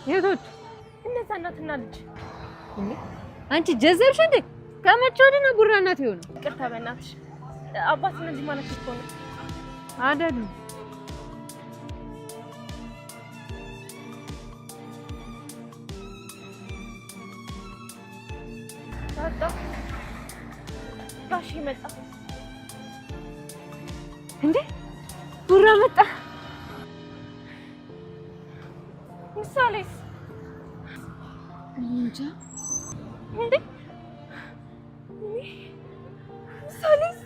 የቶች እነዛ እናትና ልጅ አንቺ ጀዘብሽ እንዴ? ከመቼ ወዲህ ነው ቡራ እናት የሆነው? ይቅርታ በእናትሽ አባት እነዚህ ማለት እኮ ነው አይደሉም። ጋሽ መጣ እንዴ? ቡራ መጣ። ምሳሌስ እንጃ እንዴ? ምሳሌስ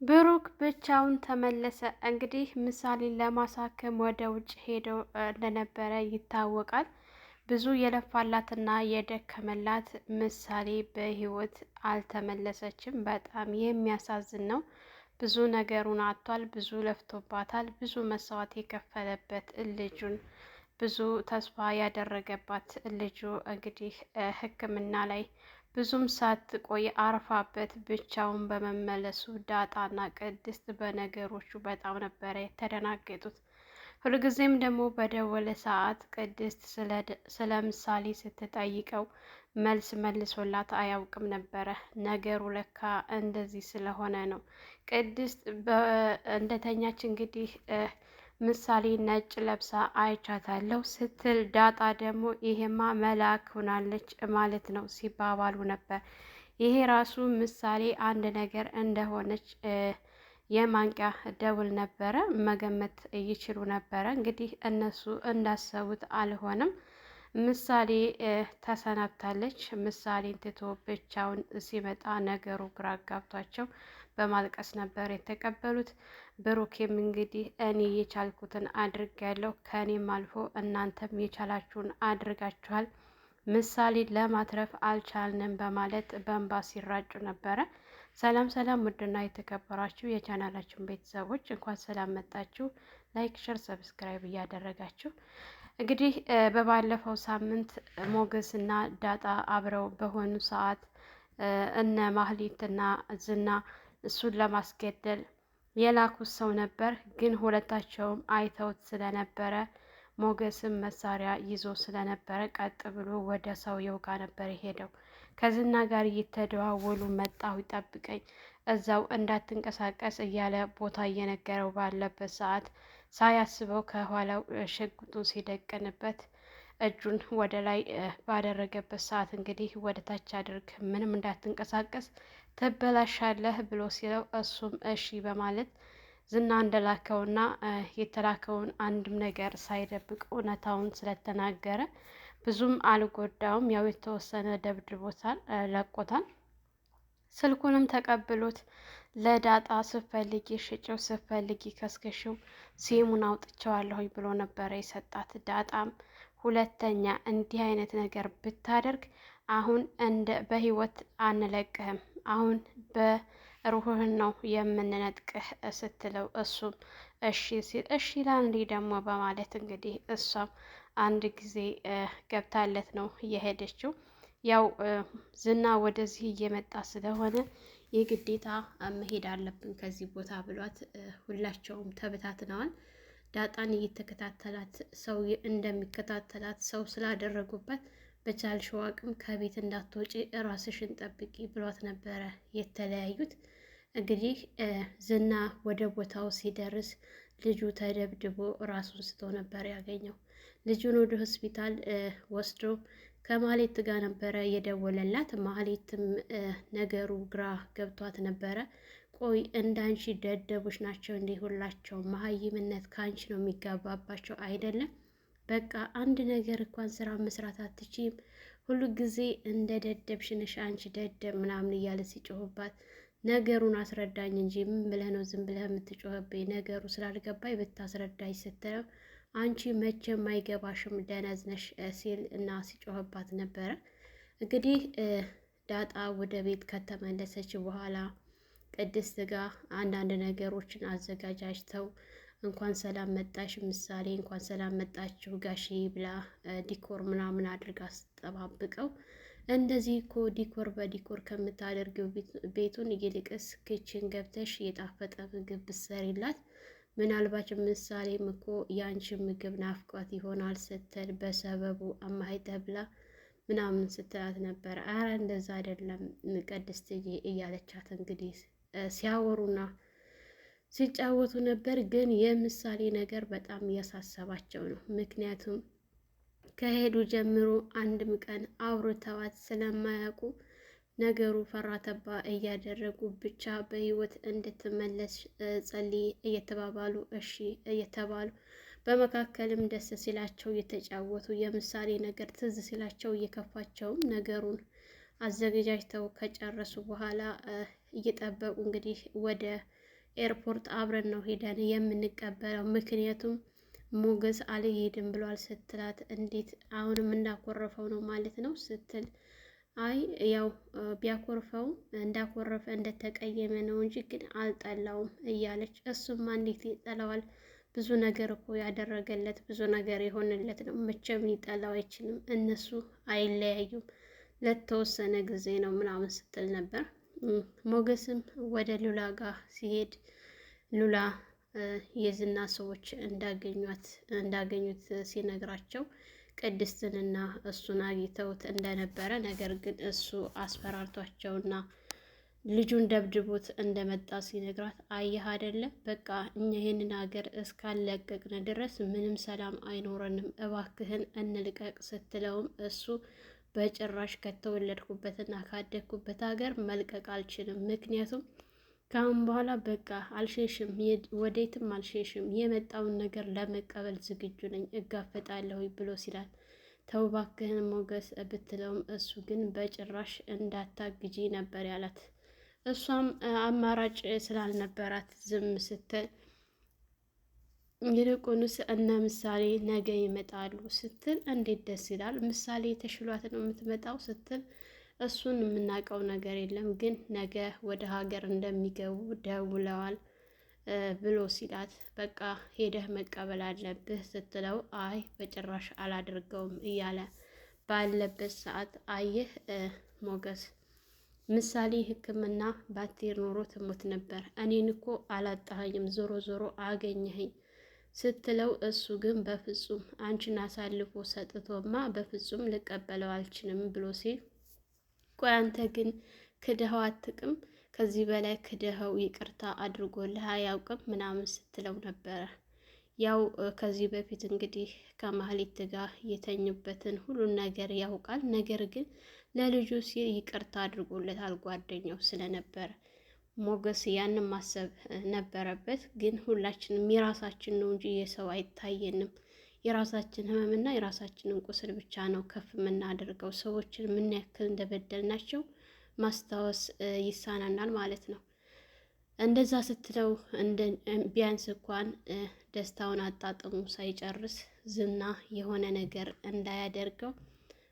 ብሩክ ብቻውን ተመለሰ። እንግዲህ ምሳሌን ለማሳከም ወደ ውጭ ሄደው እንደነበረ ይታወቃል። ብዙ የለፋላትና የደከመላት ምሳሌ በህይወት አልተመለሰችም። በጣም የሚያሳዝን ነው። ብዙ ነገሩን አጥቷል። ብዙ ለፍቶባታል። ብዙ መስዋዕት የከፈለበት ልጁን ብዙ ተስፋ ያደረገባት ልጁ እንግዲህ ሕክምና ላይ ብዙም ሳትቆይ አርፋበት ብቻውን በመመለሱ ዳጣና ቅድስት በነገሮቹ በጣም ነበረ የተደናገጡት። ሁልጊዜም ደግሞ በደወለ ሰዓት ቅድስት ስለ ምሳሌ ስትጠይቀው መልስ መልሶላት አያውቅም ነበረ። ነገሩ ለካ እንደዚህ ስለሆነ ነው። ቅድስት እንደተኛች እንግዲህ ምሳሌ ነጭ ለብሳ አይቻታለሁ ስትል ዳጣ ደግሞ ይሄማ መልአክ ሆናለች ማለት ነው ሲባባሉ ነበር። ይሄ ራሱ ምሳሌ አንድ ነገር እንደሆነች የማንቂያ ደውል ነበረ። መገመት ይችሉ ነበረ። እንግዲህ እነሱ እንዳሰቡት አልሆነም። ምሳሌ ተሰናብታለች። ምሳሌን ትቶ ብቻውን ሲመጣ ነገሩ ግራ ጋብቷቸው በማልቀስ ነበር የተቀበሉት። ብሩኬም እንግዲህ እኔ የቻልኩትን አድርጌያለሁ፣ ከእኔም አልፎ እናንተም የቻላችሁን አድርጋችኋል፣ ምሳሌን ለማትረፍ አልቻልንም በማለት በእንባ ሲራጩ ነበረ። ሰላም ሰላም! ውድና የተከበራችሁ የቻናላችን ቤተሰቦች እንኳን ሰላም መጣችሁ። ላይክ፣ ሸር፣ ሰብስክራይብ እያደረጋችሁ እንግዲህ በባለፈው ሳምንት ሞገስና ዳጣ አብረው በሆኑ ሰዓት እነ ማህሌትና ዝና እሱን ለማስገደል የላኩት ሰው ነበር። ግን ሁለታቸውም አይተውት ስለነበረ ሞገስም መሳሪያ ይዞ ስለነበረ ቀጥ ብሎ ወደ ሰውየው ጋር ነበር የሄደው። ከዝና ጋር እየተደዋወሉ መጣሁ ይጠብቀኝ፣ እዛው እንዳትንቀሳቀስ እያለ ቦታ እየነገረው ባለበት ሰዓት ሳያስበው ከኋላው ሽጉጡን ሲደቅንበት እጁን ወደ ላይ ባደረገበት ሰዓት እንግዲህ ወደ ታች አድርግ፣ ምንም እንዳትንቀሳቀስ ትበላሻለህ ብሎ ሲለው እሱም እሺ በማለት ዝና እንደላከውና የተላከውን አንድም ነገር ሳይደብቅ እውነታውን ስለተናገረ ብዙም አልጎዳውም። ያው የተወሰነ ደብድቦታል፣ ለቆታል። ስልኩንም ተቀብሎት ለዳጣ ስፈልጊ ሽጭው፣ ስፈልጊ ከስከሽው፣ ሲሙን አውጥቼዋለሁኝ ብሎ ነበረ የሰጣት። ዳጣም ሁለተኛ እንዲህ አይነት ነገር ብታደርግ አሁን በህይወት አንለቅህም፣ አሁን በሩህህን ነው የምንነጥቅህ ስትለው እሱም እሺ ሲል እሺ ላንዴ ደግሞ በማለት እንግዲህ እሷም አንድ ጊዜ ገብታለት ነው እየሄደችው። ያው ዝና ወደዚህ እየመጣ ስለሆነ የግዴታ መሄድ አለብን ከዚህ ቦታ ብሏት ሁላቸውም ተበታትነዋል። ዳጣን እየተከታተላት ሰው እንደሚከታተላት ሰው ስላደረጉበት በቻልሽው አቅም ከቤት እንዳትወጪ ራስሽን ጠብቂ ብሏት ነበረ የተለያዩት። እንግዲህ ዝና ወደ ቦታው ሲደርስ ልጁ ተደብድቦ ራሱን ስቶ ነበር ያገኘው። ልጁን ወደ ሆስፒታል ወስዶ ከማህሌት ጋር ነበረ የደወለላት። ማህሌትም ነገሩ ግራ ገብቷት ነበረ። ቆይ እንዳንቺ ደደቦች ናቸው እንዲህ ሁላቸው? መሀይምነት ከአንቺ ነው የሚጋባባቸው አይደለም? በቃ አንድ ነገር እንኳን ስራ መስራት አትችይም። ሁሉ ጊዜ እንደ ደደብሽ ነሽ አንቺ ደደብ ምናምን እያለ ሲጮህባት፣ ነገሩን አስረዳኝ እንጂ ምን ብለህ ነው ዝም ብለህ የምትጮህብኝ? ነገሩ ስላልገባኝ ብታስረዳኝ ስትለው አንቺ መቼም አይገባሽም ደነዝ ነሽ ሲል እና ሲጮህባት ነበረ። እንግዲህ ዳጣ ወደ ቤት ከተመለሰች በኋላ ቅድስት ጋር አንዳንድ ነገሮችን አዘጋጃጅተው እንኳን ሰላም መጣሽ ምሳሌ፣ እንኳን ሰላም መጣችሁ ጋሺ ብላ ዲኮር ምናምን አድርጋ ስጠባብቀው፣ እንደዚህ እኮ ዲኮር በዲኮር ከምታደርገው ቤቱን ይልቅስ ክችን ገብተሽ የጣፈጠ ምግብ ብትሰሪላት ምናልባት ምሳሌም እኮ የአንቺ ምግብ ናፍቋት ይሆናል ስትል በሰበቡ አማይ ተብላ ምናምን ስትላት ነበር። አረ እንደዛ አይደለም ቅድስትዬ እያለቻት እንግዲህ ሲያወሩና ሲጫወቱ ነበር። ግን የምሳሌ ነገር በጣም እያሳሰባቸው ነው። ምክንያቱም ከሄዱ ጀምሮ አንድም ቀን አውርተዋት ስለማያውቁ ነገሩ ፈራተባ እያደረጉ ብቻ በህይወት እንድትመለስ ጸልይ እየተባባሉ እሺ እየተባሉ በመካከልም ደስ ሲላቸው እየተጫወቱ የምሳሌ ነገር ትዝ ሲላቸው እየከፋቸውም ነገሩን አዘገጃጅተው ከጨረሱ በኋላ እየጠበቁ እንግዲህ ወደ ኤርፖርት አብረን ነው ሄደን የምንቀበለው፣ ምክንያቱም ሞገስ አልሄድም ብሏል ስትላት፣ እንዴት አሁንም እንዳኮረፈው ነው ማለት ነው ስትል፣ አይ ያው ቢያኮርፈው እንዳኮረፈ እንደተቀየመ ነው እንጂ ግን አልጠላውም እያለች፣ እሱማ እንዴት ይጠላዋል? ብዙ ነገር እኮ ያደረገለት ብዙ ነገር የሆነለት ነው። መቼም ሊጠላው አይችልም። እነሱ አይለያዩም፣ ለተወሰነ ጊዜ ነው ምናምን ስትል ነበር። ሞገስም ወደ ሉላ ጋር ሲሄድ ሉላ የዝና ሰዎች እንዳገኙት ሲነግራቸው ቅድስትንና እሱን አግኝተውት እንደነበረ፣ ነገር ግን እሱ አስፈራርቷቸውና ልጁን ደብድቦት እንደመጣ ሲነግራት፣ አየህ አይደለ በቃ እኛ ይህንን ሀገር እስካለቀቅን ድረስ ምንም ሰላም አይኖረንም፣ እባክህን እንልቀቅ ስትለውም እሱ በጭራሽ ከተወለድኩበትና ካደግኩበት ሀገር መልቀቅ አልችልም፣ ምክንያቱም ከአሁን በኋላ በቃ አልሸሽም፣ ወዴትም አልሸሽም፣ የመጣውን ነገር ለመቀበል ዝግጁ ነኝ፣ እጋፈጣለሁ ብሎ ሲላል፣ ተው እባክህን ሞገስ ብትለውም እሱ ግን በጭራሽ እንዳታግጂ ነበር ያላት። እሷም አማራጭ ስላልነበራት ዝም ስትል፣ ይልቁንስ እነ ምሳሌ ነገ ይመጣሉ ስትል፣ እንዴት ደስ ይላል፣ ምሳሌ ተሽሏት ነው የምትመጣው ስትል፣ እሱን የምናውቀው ነገር የለም ግን ነገ ወደ ሀገር እንደሚገቡ ደውለዋል ብሎ ሲላት፣ በቃ ሄደህ መቀበል አለብህ ስትለው፣ አይ በጭራሽ አላደርገውም እያለ ባለበት ሰዓት፣ አየህ ሞገስ ምሳሌ ሕክምና ባትሄድ ኖሮ ትሞት ነበር፣ እኔን እኮ አላጣኸኝም፣ ዞሮ ዞሮ አገኘኸኝ ስትለው፣ እሱ ግን በፍጹም አንቺን አሳልፎ ሰጥቶማ በፍጹም ልቀበለው አልችልም ብሎ ሲል፣ ቆይ አንተ ግን ክደኸው አትቅም? ከዚህ በላይ ክደኸው ይቅርታ አድርጎልህ አያውቅም ምናምን ስትለው ነበረ። ያው ከዚህ በፊት እንግዲህ ከማህሌት ጋር የተኙበትን ሁሉን ነገር ያውቃል። ነገር ግን ለልጁ ሲል ይቅርታ አድርጎለታል ጓደኛው ስለነበረ ሞገስ ያንን ማሰብ ነበረበት። ግን ሁላችንም የራሳችን ነው እንጂ የሰው አይታየንም። የራሳችን ህመምና የራሳችንን ቁስል ብቻ ነው ከፍ የምናደርገው። ሰዎችን ምን ያክል እንደበደልናቸው ማስታወስ ይሳናናል ማለት ነው። እንደዛ ስትለው ቢያንስ እንኳን ደስታውን አጣጥሙ ሳይጨርስ ዝና የሆነ ነገር እንዳያደርገው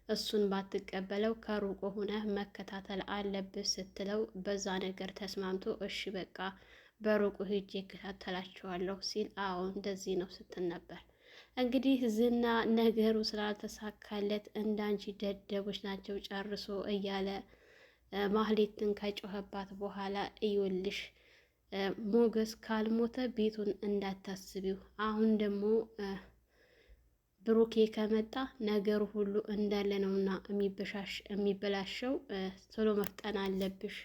እሱን ባትቀበለው ከሩቅ ሆነ መከታተል አለብህ ስትለው በዛ ነገር ተስማምቶ እሺ በቃ በሩቁ ሂጄ እከታተላቸዋለሁ ሲል አዎ እንደዚህ ነው ስትል ነበር። እንግዲህ ዝና ነገሩ ስላልተሳካለት እንዳንቺ ደደቦች ናቸው ጨርሶ እያለ ማህሌትን ከጮኸባት በኋላ እይወልሽ ሞገስ ካልሞተ ቤቱን እንዳታስቢው፣ አሁን ደግሞ ብሩኬ ከመጣ ነገሩ ሁሉ እንዳለ ነውና የሚበላሸው ቶሎ መፍጠን አለብሽ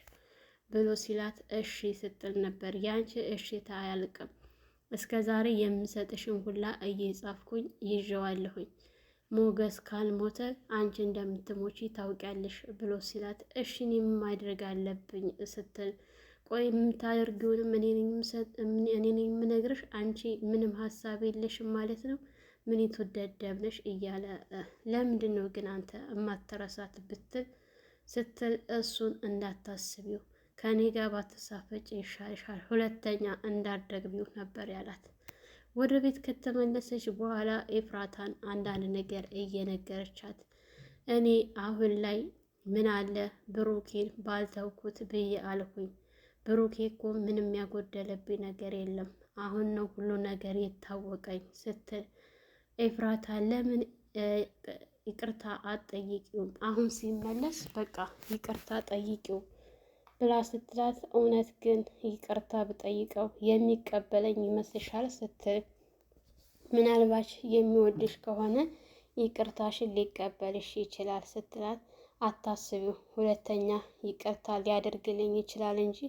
ብሎ ሲላት እሺ ስትል ነበር። ያንቺ እሺታ አያልቅም፣ እስከ ዛሬ የምሰጥሽን ሁላ እየጻፍኩኝ ይዤዋለሁኝ፣ ሞገስ ካልሞተ አንቺ እንደምትሞቺ ታውቂያለሽ ብሎ ሲላት፣ እሺ እኔ ምን ማድረግ አለብኝ ስትል፣ ቆይ የምታደርጊውንም እኔ ነኝ የምነግርሽ፣ አንቺ ምንም ሀሳብ የለሽም ማለት ነው? ምን የተወደደብ ነሽ እያለ ለምንድን ነው ግን አንተ እማትረሳት ስትል፣ እሱን እንዳታስቢው ከኔ ጋር ባትሳፈጭ ይሻልሻል፣ ሁለተኛ እንዳትደግሚው ነበር ያላት። ወደ ቤት ከተመለሰች በኋላ ኤፍራታን አንዳንድ ነገር እየነገረቻት፣ እኔ አሁን ላይ ምን አለ ብሩኬን ባልተውኩት ብዬ አልኩኝ። ብሩኬ እኮ ምንም ያጎደለብኝ ነገር የለም፣ አሁን ነው ሁሉ ነገር የታወቀኝ ስትል፣ ኤፍራታ ለምን ይቅርታ አትጠይቂውም? አሁን ሲመለስ በቃ ይቅርታ ጠይቂው ብላ ስትላት፣ እውነት ግን ይቅርታ ብጠይቀው የሚቀበለኝ ይመስልሻል? ስትል፣ ምናልባች የሚወድሽ ከሆነ ይቅርታሽን ሊቀበልሽ ይችላል ስትላት፣ አታስቢው፣ ሁለተኛ ይቅርታ ሊያደርግልኝ ይችላል እንጂ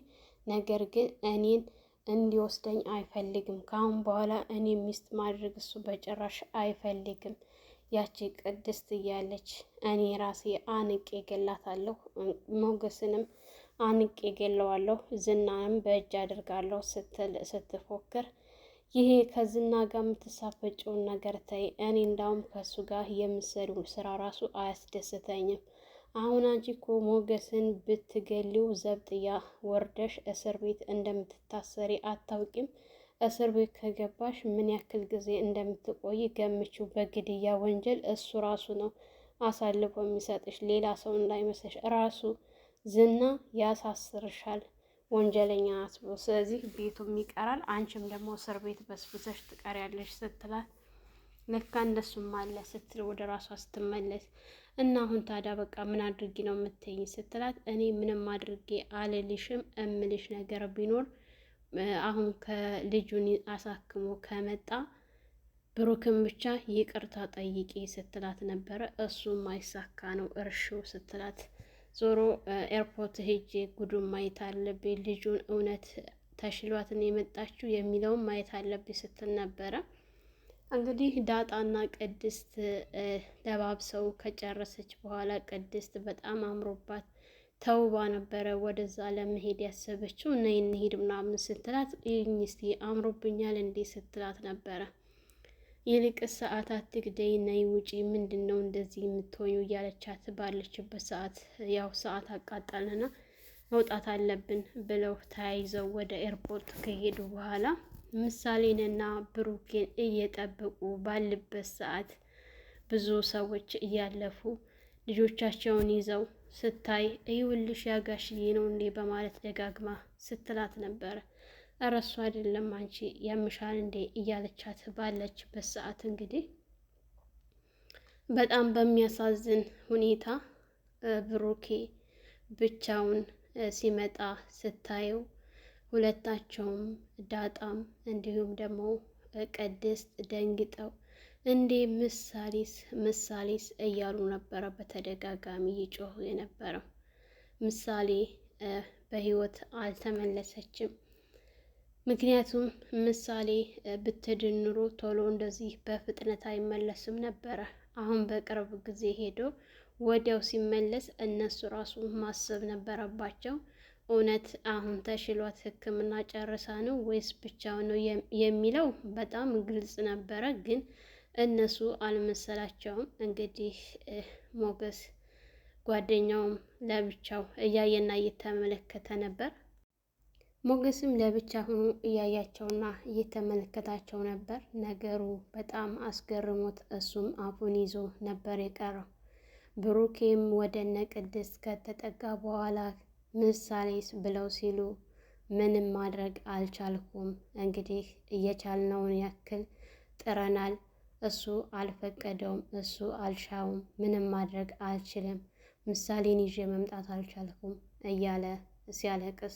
ነገር ግን እኔን እንዲወስደኝ አይፈልግም። ከአሁን በኋላ እኔ ሚስት ማድረግ እሱ በጭራሽ አይፈልግም። ያቺ ቅድስት እያለች እኔ ራሴ አንቄ ገላታለሁ፣ ሞገስንም አንቄ ገለዋለሁ፣ ዝናንም በእጅ አድርጋለሁ ስትፎክር፣ ይሄ ከዝና ጋር የምትሳፈጭውን ነገር ተይ። እኔ እንዳውም ከሱ ጋር የምሰሩ ስራ ራሱ አያስደስተኝም። አሁን አንቺ እኮ ሞገስን ብትገሊው ዘብጥያ ወርደሽ እስር ቤት እንደምትታሰሪ አታውቂም? እስር ቤት ከገባሽ ምን ያክል ጊዜ እንደምትቆይ ገምችው። በግድያ ወንጀል እሱ ራሱ ነው አሳልፎ የሚሰጥሽ፣ ሌላ ሰው እንዳይመስልሽ። ራሱ ዝና ያሳስርሻል፣ ወንጀለኛ ናት ብሎ። ስለዚህ ቤቱም ይቀራል፣ አንቺም ደግሞ እስር ቤት በስብሰሽ ትቀሪያለሽ ስትላት፣ ለካ እንደሱም አለ ስትል ወደ ራሷ ስትመለስ፣ እና አሁን ታዲያ በቃ ምን አድርጊ ነው የምትይኝ ስትላት፣ እኔ ምንም አድርጌ አልልሽም፣ እምልሽ ነገር ቢኖር አሁን ከልጁን አሳክሞ ከመጣ ብሩክን ብቻ ይቅርታ ጠይቂ ስትላት ነበረ። እሱም ማይሳካ ነው እርሹ ስትላት፣ ዞሮ ኤርፖርት ሄጄ ጉዱን ማየት አለብኝ፣ ልጁን እውነት ተሽሏትን የመጣችው የሚለውን ማየት አለብኝ ስትል ነበረ። እንግዲህ ዳጣና ቅድስት ለባብሰው ከጨረሰች በኋላ ቅድስት በጣም አምሮባት ተውባ ነበረ ወደዛ ለመሄድ ያሰበችው። ነይ እንሂድ ምናምን ስትላት፣ ይህኝ እስቲ አምሮብኛል እንዴ ስትላት ነበረ። ይልቅስ ሰዓት አትግደይ፣ ነይ ውጪ፣ ምንድን ነው እንደዚህ የምትሆኙ እያለቻት ባለችበት ሰዓት ያው ሰዓት አቃጣልና መውጣት አለብን ብለው ተያይዘው ወደ ኤርፖርት ከሄዱ በኋላ ምሳሌንና ብሩኬን እየጠበቁ ባለበት ሰዓት ብዙ ሰዎች እያለፉ ልጆቻቸውን ይዘው ስታይ፣ ይኸውልሽ ያጋሽዬ ነው እንዴ በማለት ደጋግማ ስትላት ነበረ። እረ እሱ አይደለም አንቺ ያምሻል እንዴ እያለቻት ባለችበት ሰዓት እንግዲህ በጣም በሚያሳዝን ሁኔታ ብሩኬ ብቻውን ሲመጣ ስታየው፣ ሁለታቸውም ዳጣም እንዲሁም ደግሞ ቅድስት ደንግጠው እንዴ ምሳሌስ እያሉ ነበረ በተደጋጋሚ ይጮሁ የነበረው። ምሳሌ በህይወት አልተመለሰችም። ምክንያቱም ምሳሌ ብትድን ኑሮ ቶሎ እንደዚህ በፍጥነት አይመለስም ነበረ። አሁን በቅርብ ጊዜ ሄዶ ወዲያው ሲመለስ እነሱ ራሱ ማሰብ ነበረባቸው። እውነት አሁን ተሽሏት ሕክምና ጨርሳ ነው ወይስ ብቻውን ነው የሚለው በጣም ግልጽ ነበረ፣ ግን እነሱ አልመሰላቸውም። እንግዲህ ሞገስ ጓደኛውም ለብቻው እያየና እየተመለከተ ነበር። ሞገስም ለብቻ ሆኖ እያያቸውና እየተመለከታቸው ነበር። ነገሩ በጣም አስገርሞት እሱም አፉን ይዞ ነበር የቀረው። ብሩኬም ወደ እነ ቅድስት ከተጠጋ በኋላ ምሳሌስ ብለው ሲሉ ምንም ማድረግ አልቻልኩም፣ እንግዲህ እየቻልነውን ያክል ጥረናል፣ እሱ አልፈቀደውም፣ እሱ አልሻውም፣ ምንም ማድረግ አልችልም፣ ምሳሌን ይዤ መምጣት አልቻልኩም እያለ ሲያለቅስ፣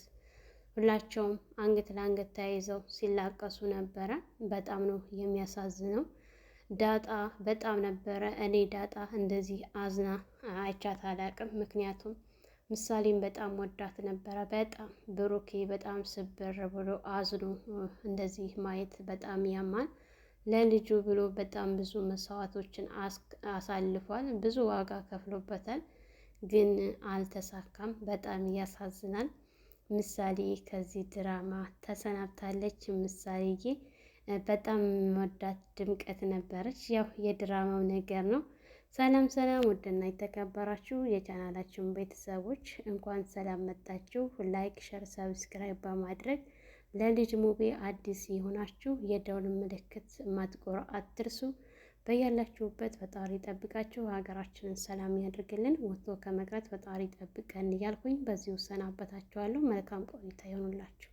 ሁላቸውም አንገት ለአንገት ተያይዘው ሲላቀሱ ነበረ። በጣም ነው የሚያሳዝነው። ዳጣ በጣም ነበረ፣ እኔ ዳጣ እንደዚህ አዝና አይቻት አላቅም። ምክንያቱም ምሳሌን በጣም ወዳት ነበረ። በጣም ብሩኬ በጣም ስብር ብሎ አዝኖ እንደዚህ ማየት በጣም ያማል። ለልጁ ብሎ በጣም ብዙ መስዋዕቶችን አሳልፏል። ብዙ ዋጋ ከፍሎበታል፣ ግን አልተሳካም። በጣም ያሳዝናል። ምሳሌ ከዚህ ድራማ ተሰናብታለች። ምሳሌዬ በጣም ወዳት ድምቀት ነበረች። ያው የድራማው ነገር ነው። ሰላም ሰላም! ውድና የተከበራችሁ የቻናላችን ቤተሰቦች እንኳን ሰላም መጣችሁ። ላይክ፣ ሸር፣ ሰብስክራይብ በማድረግ ለልጅ ሙቤ አዲስ የሆናችሁ የደውል ምልክት ማጥቆር አትርሱ። በያላችሁበት ፈጣሪ ጠብቃችሁ ሀገራችንን ሰላም ያድርግልን። ወጥቶ ከመቅረት ፈጣሪ ጠብቀን እያልኩኝ በዚሁ ሰናበታችኋለሁ። መልካም ቆይታ ይሆኑላችሁ።